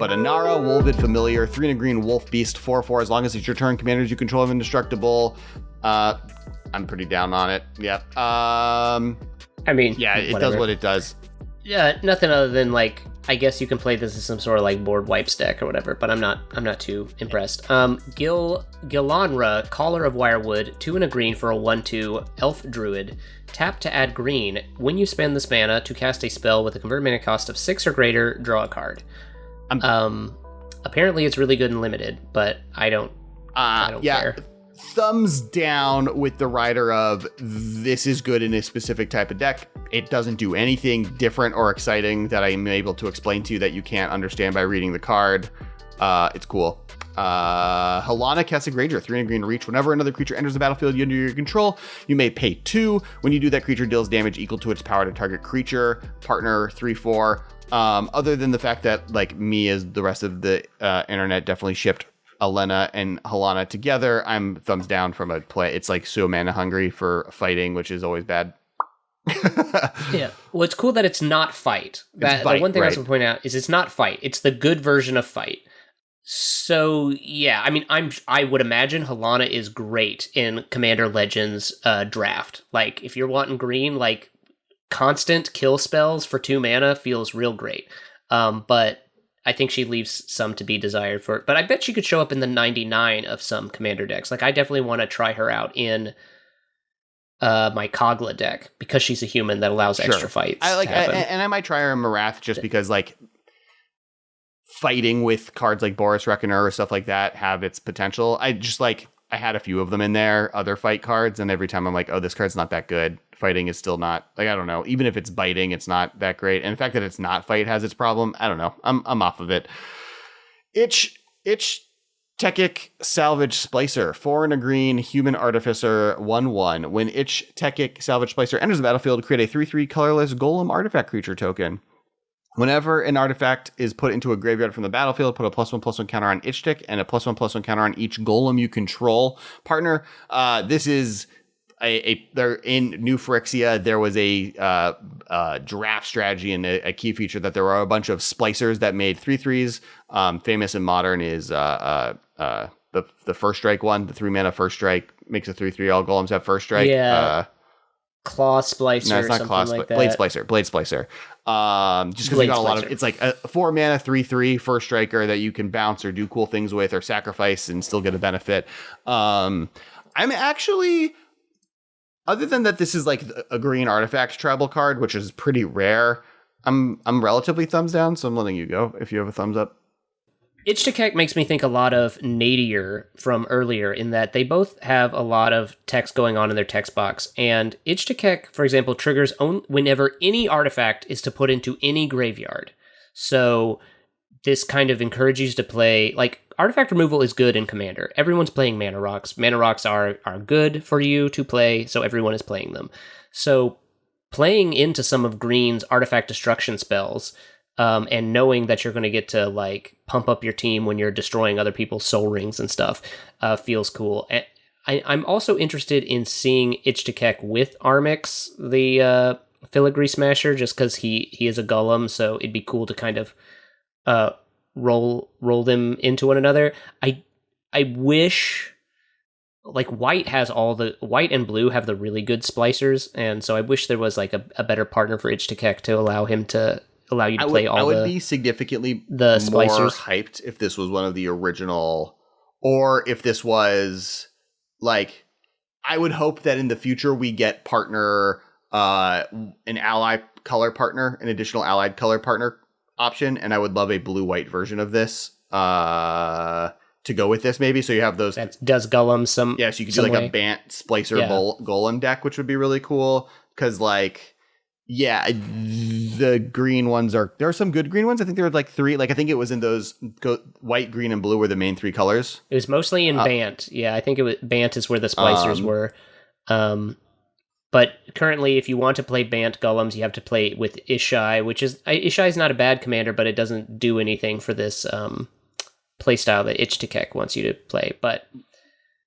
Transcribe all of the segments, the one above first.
But Anara, Wolvid Familiar, 3 and a green Wolf Beast, 4/4. As long as it's your turn, commanders you control have indestructible. I'm pretty down on it. Yeah. I mean, yeah, it whatever. does what it does. Yeah, nothing other than like, I guess you can play this as some sort of like board wipes deck or whatever, but I'm not too impressed. Gil Galandra, Caller of Wirewood, 2 and a green for a 1/2 Elf Druid. Tap to add green. When you spend this mana to cast a spell with a convert mana cost of 6 or greater, draw a card. Apparently it's really good and limited, but I don't care. Thumbs down with the rider of this is good in a specific type of deck. It doesn't do anything different or exciting that I'm able to explain to you that you can't understand by reading the card. It's cool. Halana, Kess and Marsh, 3 and a green reach. Whenever another creature enters the battlefield under your control, you may pay 2. When you do, that creature deals damage equal to its power to target creature. Partner, 3/4. Other than the fact that like me as the rest of the internet definitely shipped Alena and Halana together, I'm thumbs down from a play. It's like so mana hungry for fighting, which is always bad. Yeah. Well, it's cool that it's not fight. The one thing I was going to point out is it's not fight. It's the good version of fight. So yeah, I mean, I would imagine Halana is great in Commander Legends draft. Like if you're wanting green, like constant kill spells for 2 mana feels real great. But I think she leaves some to be desired for it. But I bet she could show up in the 99 of some Commander decks. Like I definitely want to try her out in my Kogla deck because she's a human that allows extra fights. And I might try her in Marath just because like fighting with cards like Boris Reckoner or stuff like that have its potential. I had a few of them in there, other fight cards, and every time I'm like, oh, this card's not that good. Fighting is still not, like, I don't know. Even if it's biting, it's not that great. And the fact that it's not fight has its problem. I don't know. I'm off of it. Itch Techic Salvage Splicer, 4 and a green, Human Artificer, 1/1. When Itch Techic Salvage Splicer enters the battlefield, create a 3/3 colorless Golem artifact creature token. Whenever an artifact is put into a graveyard from the battlefield, put a +1/+1 counter on Itch Tick and a +1/+1 counter on each Golem you control. Partner, this is they're in New Phyrexia. There was a draft strategy and a key feature that there were a bunch of splicers that made 3/3s. Famous and modern is the First Strike one, the 3 mana First Strike makes a 3/3. All golems have First Strike. Yeah. Claw Splicer. No, it's not Claw Splicer. Blade Splicer. Just because you got a lot of, it's like a 4 mana 3/3 First Striker that you can bounce or do cool things with or sacrifice and still get a benefit. I'm actually, other than that, this is like a green artifact tribal card, which is pretty rare. I'm relatively thumbs down, so I'm letting you go if you have a thumbs up. Itch to Keck makes me think a lot of Nadir from earlier in that they both have a lot of text going on in their text box. And Itch to Keck, for example, triggers whenever any artifact is to put into any graveyard. So this kind of encourages you to play, like, artifact removal is good in Commander. Everyone's playing Mana Rocks. Mana Rocks are good for you to play, so everyone is playing them. So playing into some of Green's artifact destruction spells, and knowing that you're going to get to like pump up your team when you're destroying other people's soul rings and stuff, feels cool. And I'm also interested in seeing Itch to Keck with Armix, the Filigree Smasher, just because he is a golem, so it'd be cool to kind of roll them into one another. I wish, like, white and blue have the really good splicers, and so I wish there was like a better partner for Itch to Keck to allow you to play all the... I would be significantly more hyped if this was one of the original, or if this was, like, I would hope that in the future we get partner, an ally color partner, an additional allied color partner option, and I would love a blue-white version of this to go with this, maybe. So you have those... That does golem some... Yeah, so you could do, like, a Bant Splicer golem deck, which would be really cool, because, like... Yeah, the green ones there are some good green ones. I think there were like 3. Like, I think it was in those white, green, and blue were the main 3 colors. It was mostly in Bant. Yeah, I think Bant is where the splicers were. But currently, if you want to play Bant golems, you have to play with Ishai, which is... Ishai is not a bad commander, but it doesn't do anything for this playstyle that Itch to Keck wants you to play. But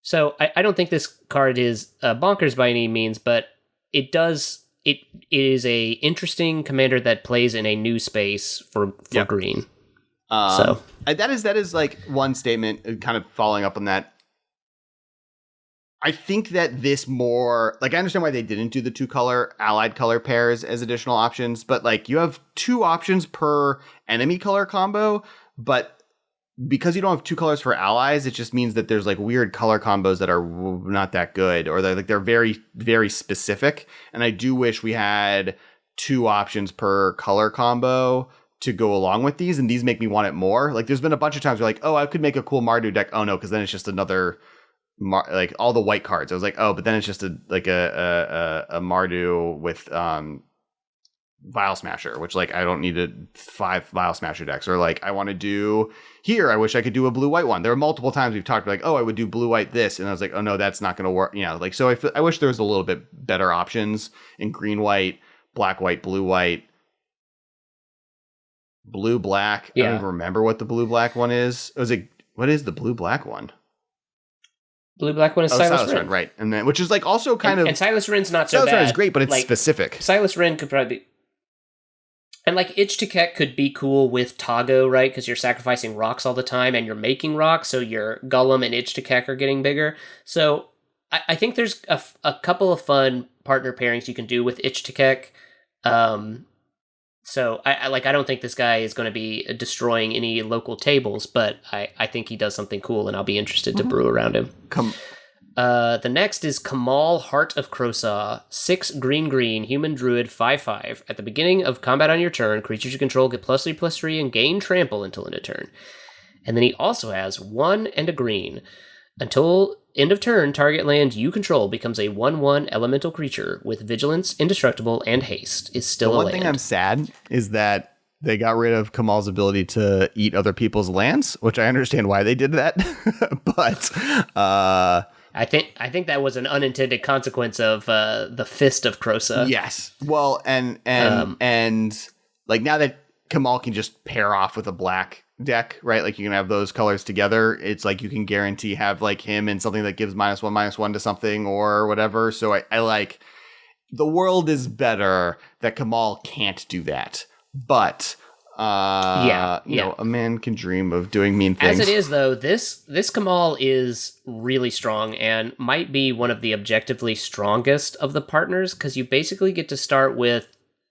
so I don't think this card is bonkers by any means, but it does... It is a interesting commander that plays in a new space for green. That is like one statement, kind of following up on that. I think that this more, like, I understand why they didn't do the 2 color allied color pairs as additional options, but like you have 2 options per enemy color combo, but because you don't have 2 colors for allies, it just means that there's like weird color combos that are not that good, or they're very, very specific. And I do wish we had 2 options per color combo to go along with these, and these make me want it more. Like there's been a bunch of times where like, oh, I could make a cool Mardu deck. Oh no, because then it's just another like all the white cards. I was like, oh, but then it's just a Mardu with Vial Smasher, which like I don't need 5 Vial Smasher decks. Or like I want to do here, I wish I could do a blue-white one. There are multiple times we've talked like, oh, I would do blue-white this, and I was like, oh no, that's not going to work. Like so I wish there was a little bit better options in green-white, black-white, blue-white, blue-black. I don't even remember what the blue-black one is. What is the blue-black one? Blue-black one is Silas Rin. Right. And then, which is like also kind of... And Silas Rin's not so bad. Silas Rin is great, but it's like, specific. Silas Rin could probably be... And like Itch to Kek could be cool with Tago, right? Because you're sacrificing rocks all the time and you're making rocks, so your Golem and Itch to Kek are getting bigger. So I think there's a couple of fun partner pairings you can do with Itch to Kek. So I don't think this guy is going to be destroying any local tables, but I think he does something cool, and I'll be interested to brew around him. The next is Kamal, Heart of Krosa, 6 green, human druid, 5/5. At the beginning of combat on your turn, creatures you control get +3/+3 and gain trample until end of turn. And then he also has 1 and a green. Until end of turn, target land you control becomes a 1/1 elemental creature with vigilance, indestructible, and haste. Is still a land. One thing I'm sad is that they got rid of Kamal's ability to eat other people's lands, which I understand why they did that. But I think that was an unintended consequence of the Fist of Krosa. Yes. Well, and like now that Kamal can just pair off with a black deck, right? Like you can have those colors together. It's like you can guarantee have like him and something that gives -1/-1 to something or whatever. So I like the world is better that Kamal can't do that. But you know, a man can dream of doing mean things. As it is though, this Kamal is really strong and might be one of the objectively strongest of the partners, because you basically get to start with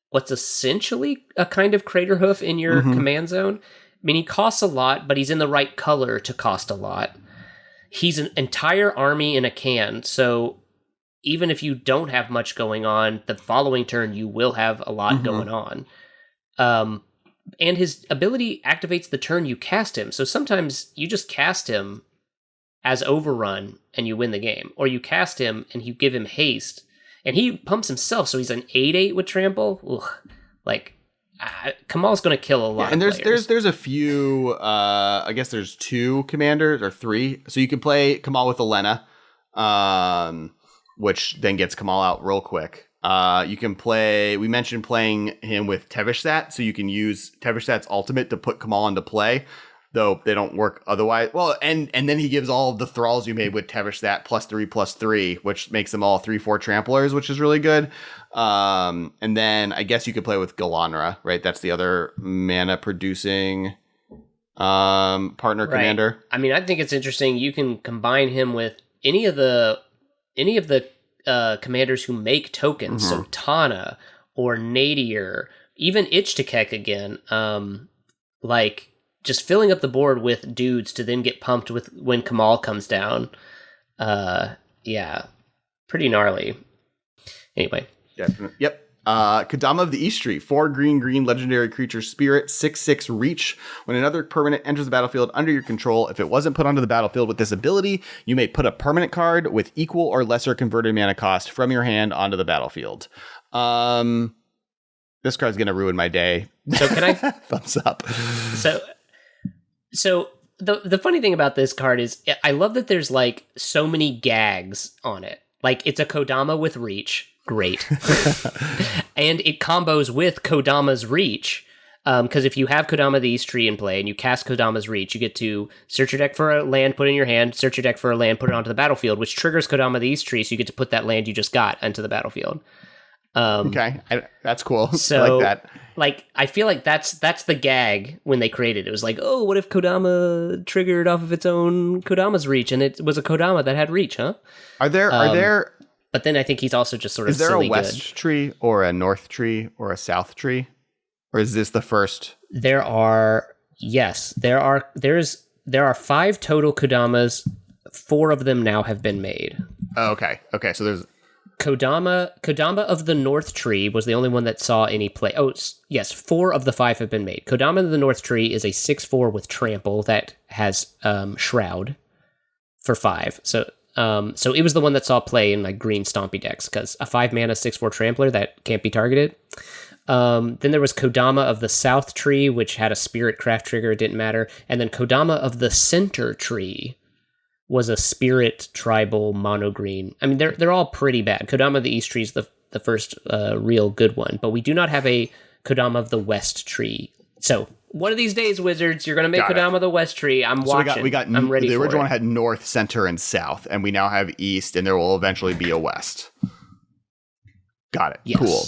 what's essentially a kind of crater hoof in your command zone. I mean, he costs a lot, but he's in the right color to cost a lot. He's an entire army in a can, so even if you don't have much going on, the following turn you will have a lot going on. And his ability activates the turn you cast him, so sometimes you just cast him as overrun and you win the game. Or you cast him and you give him haste, and he pumps himself, so he's an 8/8 with trample. Ugh. Like... Kamal's going to kill a lot. And there's a few. I guess there's 2 commanders or 3. So you can play Kamal with Elena, which then gets Kamal out real quick. You can play. We mentioned playing him with Tevishsat, so you can use Tevishsat's ultimate to put Kamal into play, though they don't work otherwise. Well, and then he gives all of the thralls you made with Tevishsat +3/+3, which makes them all 3/4 tramplers, which is really good. And then I guess you could play with Galandra, right? That's the other mana producing partner commander. I mean, I think it's interesting. You can combine him with any of the commanders who make tokens, so Tana or Nadir, even Itch to Kek again. Like just filling up the board with dudes to then get pumped with when Kamal comes down. Yeah, pretty gnarly. Anyway. Definitely. Yep. Kodama of the East Street, 4 green legendary creature spirit, 6/6 reach. When another permanent enters the battlefield under your control, if it wasn't put onto the battlefield with this ability, you may put a permanent card with equal or lesser converted mana cost from your hand onto the battlefield. This card's gonna ruin my day. So can I thumbs up? So the funny thing about this card is I love that there's like so many gags on it. Like it's a Kodama with reach. Great. And it combos with Kodama's reach. Because if you have Kodama the East Tree in play and you cast Kodama's reach, you get to search your deck for a land, put it in your hand, search your deck for a land, put it onto the battlefield, which triggers Kodama the East Tree, so you get to put that land you just got into the battlefield. Okay, that's cool. So, I like that. Like, I feel like that's the gag when they created it. It was like, oh, what if Kodama triggered off of its own Kodama's reach, and it was a Kodama that had reach, huh? Are there? But then I think he's also just sort of Is there silly a west good. tree or a north tree or a south tree, or is this the first? There are 5 total Kodamas. 4 of them now have been made. Oh, okay. So there's Kodama of the North Tree was the only one that saw any play. Oh, yes, 4 of the 5 have been made. Kodama of the North Tree is a 6/4 with trample that has Shroud for 5. So it was the one that saw play in like green Stompy decks because a 5-mana 6/4 trampler that can't be targeted. Then there was Kodama of the South Tree, which had a Spirit Craft trigger. It didn't matter. And then Kodama of the Center Tree was a Spirit Tribal mono green. I mean, they're all pretty bad. Kodama of the East Tree is the first real good one, but we do not have a Kodama of the West Tree. So one of these days, Wizards, you're going to make Kodama of the West Tree. I'm watching. We got I'm ready. The original one had North, Center, and South, and we now have East, and there will eventually be a West. Got it. Yes. Cool.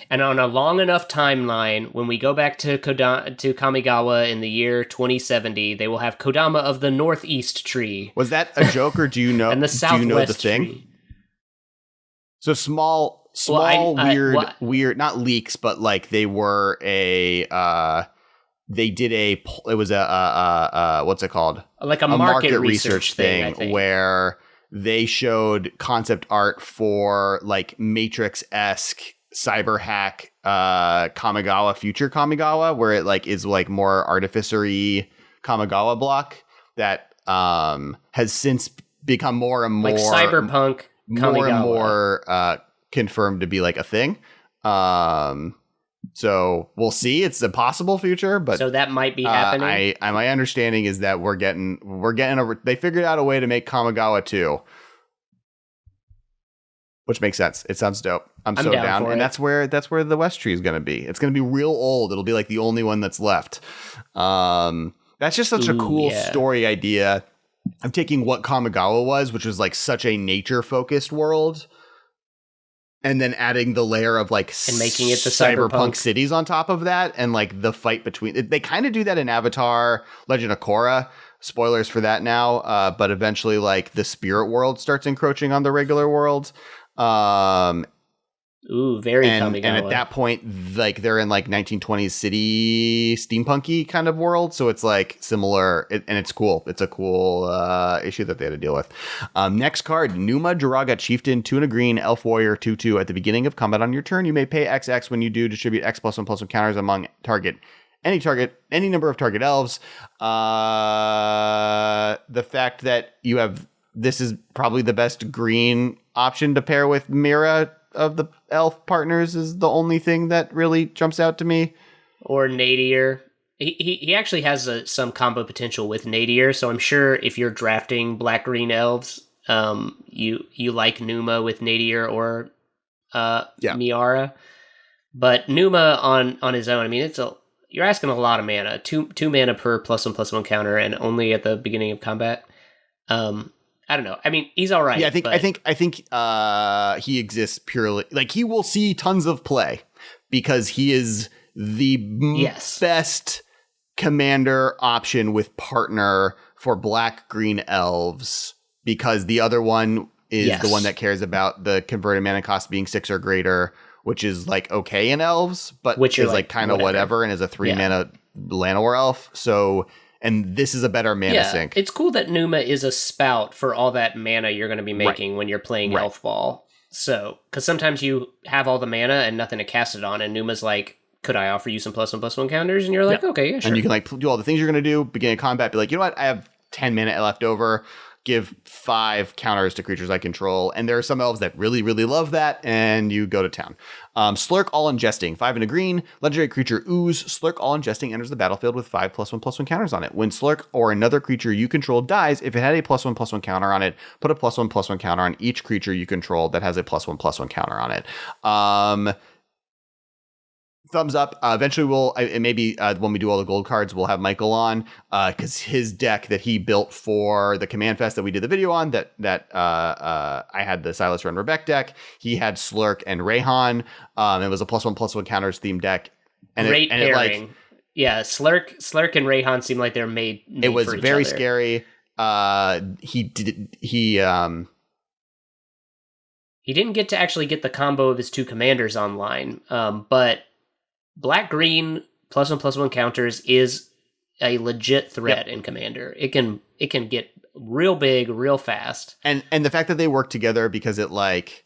And on a long enough timeline, when we go back to Kamigawa in the year 2070, they will have Kodama of the Northeast Tree. Was that a joke, or do you know? And the Southwest do you know the thing? Tree. So small, weird, not leaks, but like they were it was a what's it called? Like a market research thing, I think. Where they showed concept art for like Matrix-esque cyber hack Kamigawa, future Kamigawa, where it like is like more artificery Kamigawa block that has since become more and more like cyberpunk Kamigawa. more and more confirmed to be like a thing. So we'll see. It's a possible future, but so that might be happening. My understanding is that they figured out a way to make Kamigawa 2. Which makes sense. It sounds dope. I'm so down. And that's where the West Tree is going to be. It's going to be real old. It'll be like the only one that's left. That's just such a cool story idea. I'm taking what Kamigawa was, which was like such a nature-focused world, and then adding the layer of like and making it the cyberpunk cities on top of that, and like the fight between. They kind of do that in Avatar: Legend of Korra. Spoilers for that now, but eventually, like the spirit world starts encroaching on the regular world. Very Kamigawa. And at that point, like they're in like 1920s city steampunky kind of world, so it's like similar, and it's cool. It's a cool issue that they had to deal with. Next card, Numa Jiraga Chieftain, 2 and a green, Elf Warrior, 2/2. At the beginning of combat on your turn, you may pay XX. When you do, distribute X +1/+1 counters among any number of target elves. The fact that you have this is probably the best green option to pair with Mira of the elf partners is the only thing that really jumps out to me. Or Nadir. He actually has some combo potential with Nadir, so I'm sure if you're drafting black-green elves, you like Numa with Nadir or Miara. But Numa on his own, I mean, you're asking a lot of mana. Two mana per +1/+1 counter, and only at the beginning of combat. I don't know. I mean, he's all right. Yeah, I think he exists purely like he will see tons of play because he is the best commander option with partner for black-green elves, because the other one is the one that cares about the converted mana cost being 6 or greater, which is like okay in elves, but which is like kind of whatever, and is a 3 mana Llanowar elf. So. And this is a better mana sink. It's cool that Numa is a spout for all that mana you're going to be making when you're playing Elf Ball. So, because sometimes you have all the mana and nothing to cast it on, and Numa's like, could I offer you some +1/+1 counters? And you're like, okay, yeah, sure. And you can like do all the things you're going to do, beginning of combat, be like, you know what, I have 10 mana left over, give 5 counters to creatures I control. And there are some elves that really, really love that, and you go to town. Slurrk All Ingesting, 5 and a green, legendary creature Ooze. Slurrk All Ingesting enters the battlefield with 5 +1/+1 counters on it. When Slurrk or another creature you control dies, if it had a +1/+1 counter on it, put a +1/+1 counter on each creature you control that has a +1/+1 counter on it. thumbs up. Eventually maybe when we do all the gold cards, we'll have Michael on because his deck that he built for the Command Fest that we did the video on that I had the Silas Run Rebek deck. He had Slurrk and Rayhan. It was a +1/+1 counters themed deck. And Great pairing. Yeah, Slurrk and Rayhan seem like they're made it was for each very other. Scary. He didn't get to actually get the combo of his two commanders online, but Black-Green +1/+1 counters is a legit threat in Commander. It can get real big, real fast. And the fact that they work together because it like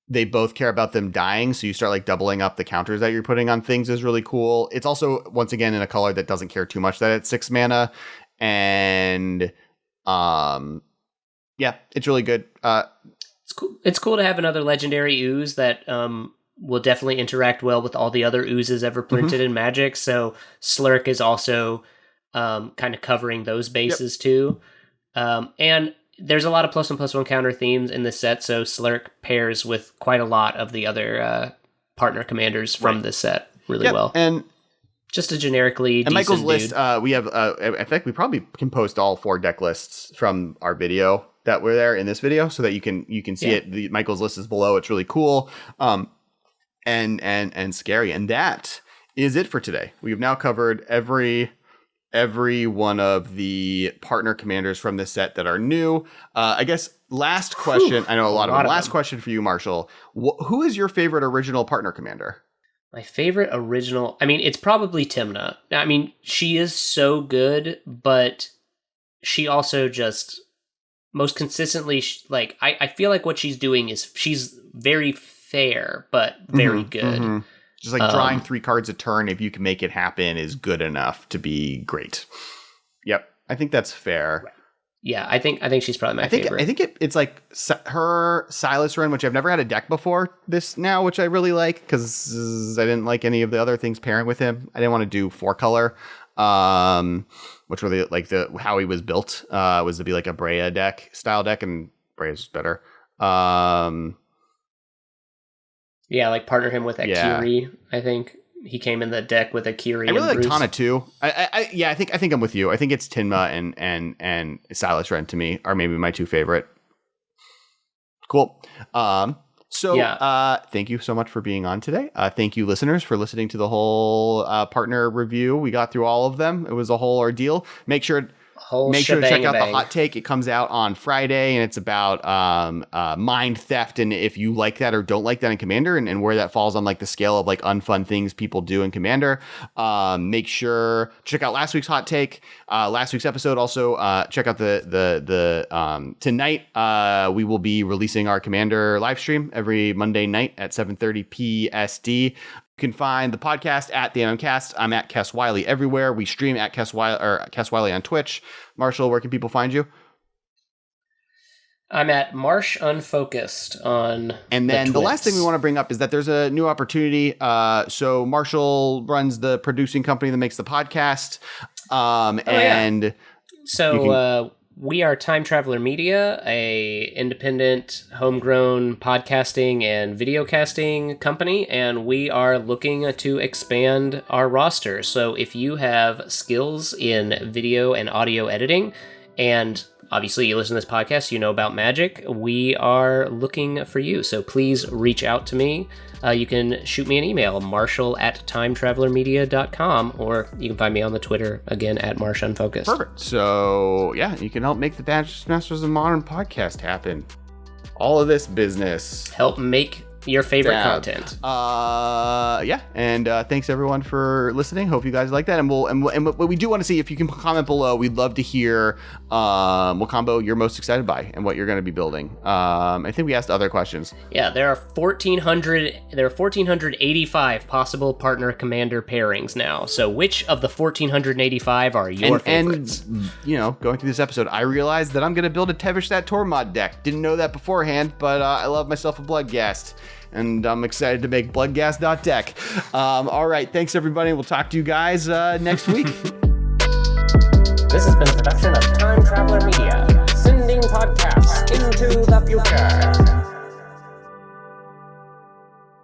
they both care about them dying, so you start like doubling up the counters that you're putting on things is really cool. It's also once again in a color that doesn't care too much that it's 6 mana, and it's really good. It's cool. It's cool to have another legendary ooze that will definitely interact well with all the other oozes ever printed in Magic. So Slurrk is also kind of covering those bases too. And there's a lot of +1/+1 counter themes in this set, so Slurrk pairs with quite a lot of the other partner commanders from this set really well. And just a generically and Michael's dude. list, we have. I think we probably can post all 4 deck lists from our video that were there in this video, so that you can see it. Michael's list is below. It's really cool, and scary. And that is it for today. We have now covered every one of the partner commanders from this set that are new. I guess last question. I know a lot of them. Last question for you, Marshall. Who is your favorite original partner commander? My favorite original, I mean, it's probably Timna. I mean, she is so good, but she also just most consistently, like, I feel like what she's doing is she's very fair, but very good. Just like drawing 3 cards a turn, if you can make it happen, is good enough to be great. Yep, I think that's fair. Right. Yeah, I think she's probably my favorite. I think it's like her Silas Run, which I've never had a deck before this now, which I really like because I didn't like any of the other things pairing with him. I didn't want to do 4 color, which were how he was built was to be like a Brea style deck, and Brea's better. Yeah, like partner him with Akiri. I think he came in the deck with Akiri. I really like Bruce. Tana too. I think I'm with you. I think it's Tinma and Silas Ren to me are maybe my 2 favorite. Cool. Thank you so much for being on today. Thank you, listeners, for listening to the whole partner review. We got through all of them. It was a whole ordeal. Make sure to check out the hot take. It comes out on Friday, and it's about mind theft, and if you like that or don't like that in Commander, and where that falls on like the scale of like unfun things people do in Commander. Make sure check out last week's hot take, last week's episode. Also, check out the tonight. We will be releasing our Commander live stream every Monday night at 7:30 PST. You can find the podcast at the MMcast. I'm at Kess Wiley everywhere. We stream at Kess Wiley on Twitch. Marshall, where can people find you? I'm at Marsh Unfocused on And then the last thing we want to bring up is that there's a new opportunity. So Marshall runs the producing company that makes the podcast. We are Time Traveler Media, a independent, homegrown podcasting and videocasting company, and we are looking to expand our roster. So if you have skills in video and audio editing, and obviously you listen to this podcast, you know about Magic, we are looking for you. So please reach out to me. You can shoot me an email, marshall@timetravelermedia.com, or you can find me on the Twitter, again, at Marsh Unfocused. Perfect. So, yeah, you can help make the Masters of Modern podcast happen. All of this business. Help make your favorite content. And thanks everyone for listening. Hope you guys like that. And what we do want to see, if you can comment below, we'd love to hear what combo you're most excited by and what you're going to be building. I think we asked other questions. Yeah, there are 1,485 possible partner commander pairings now. So which of the 1,485 are your favorites? And going through this episode, I realized that I'm going to build a Tevishtat Tormod deck. Didn't know that beforehand, but I love myself a Bloodghast. And I'm excited to make Bloodghast.deck. All right, thanks everybody. We'll talk to you guys next week. This has been a production of Time Traveler Media, sending podcasts into the future.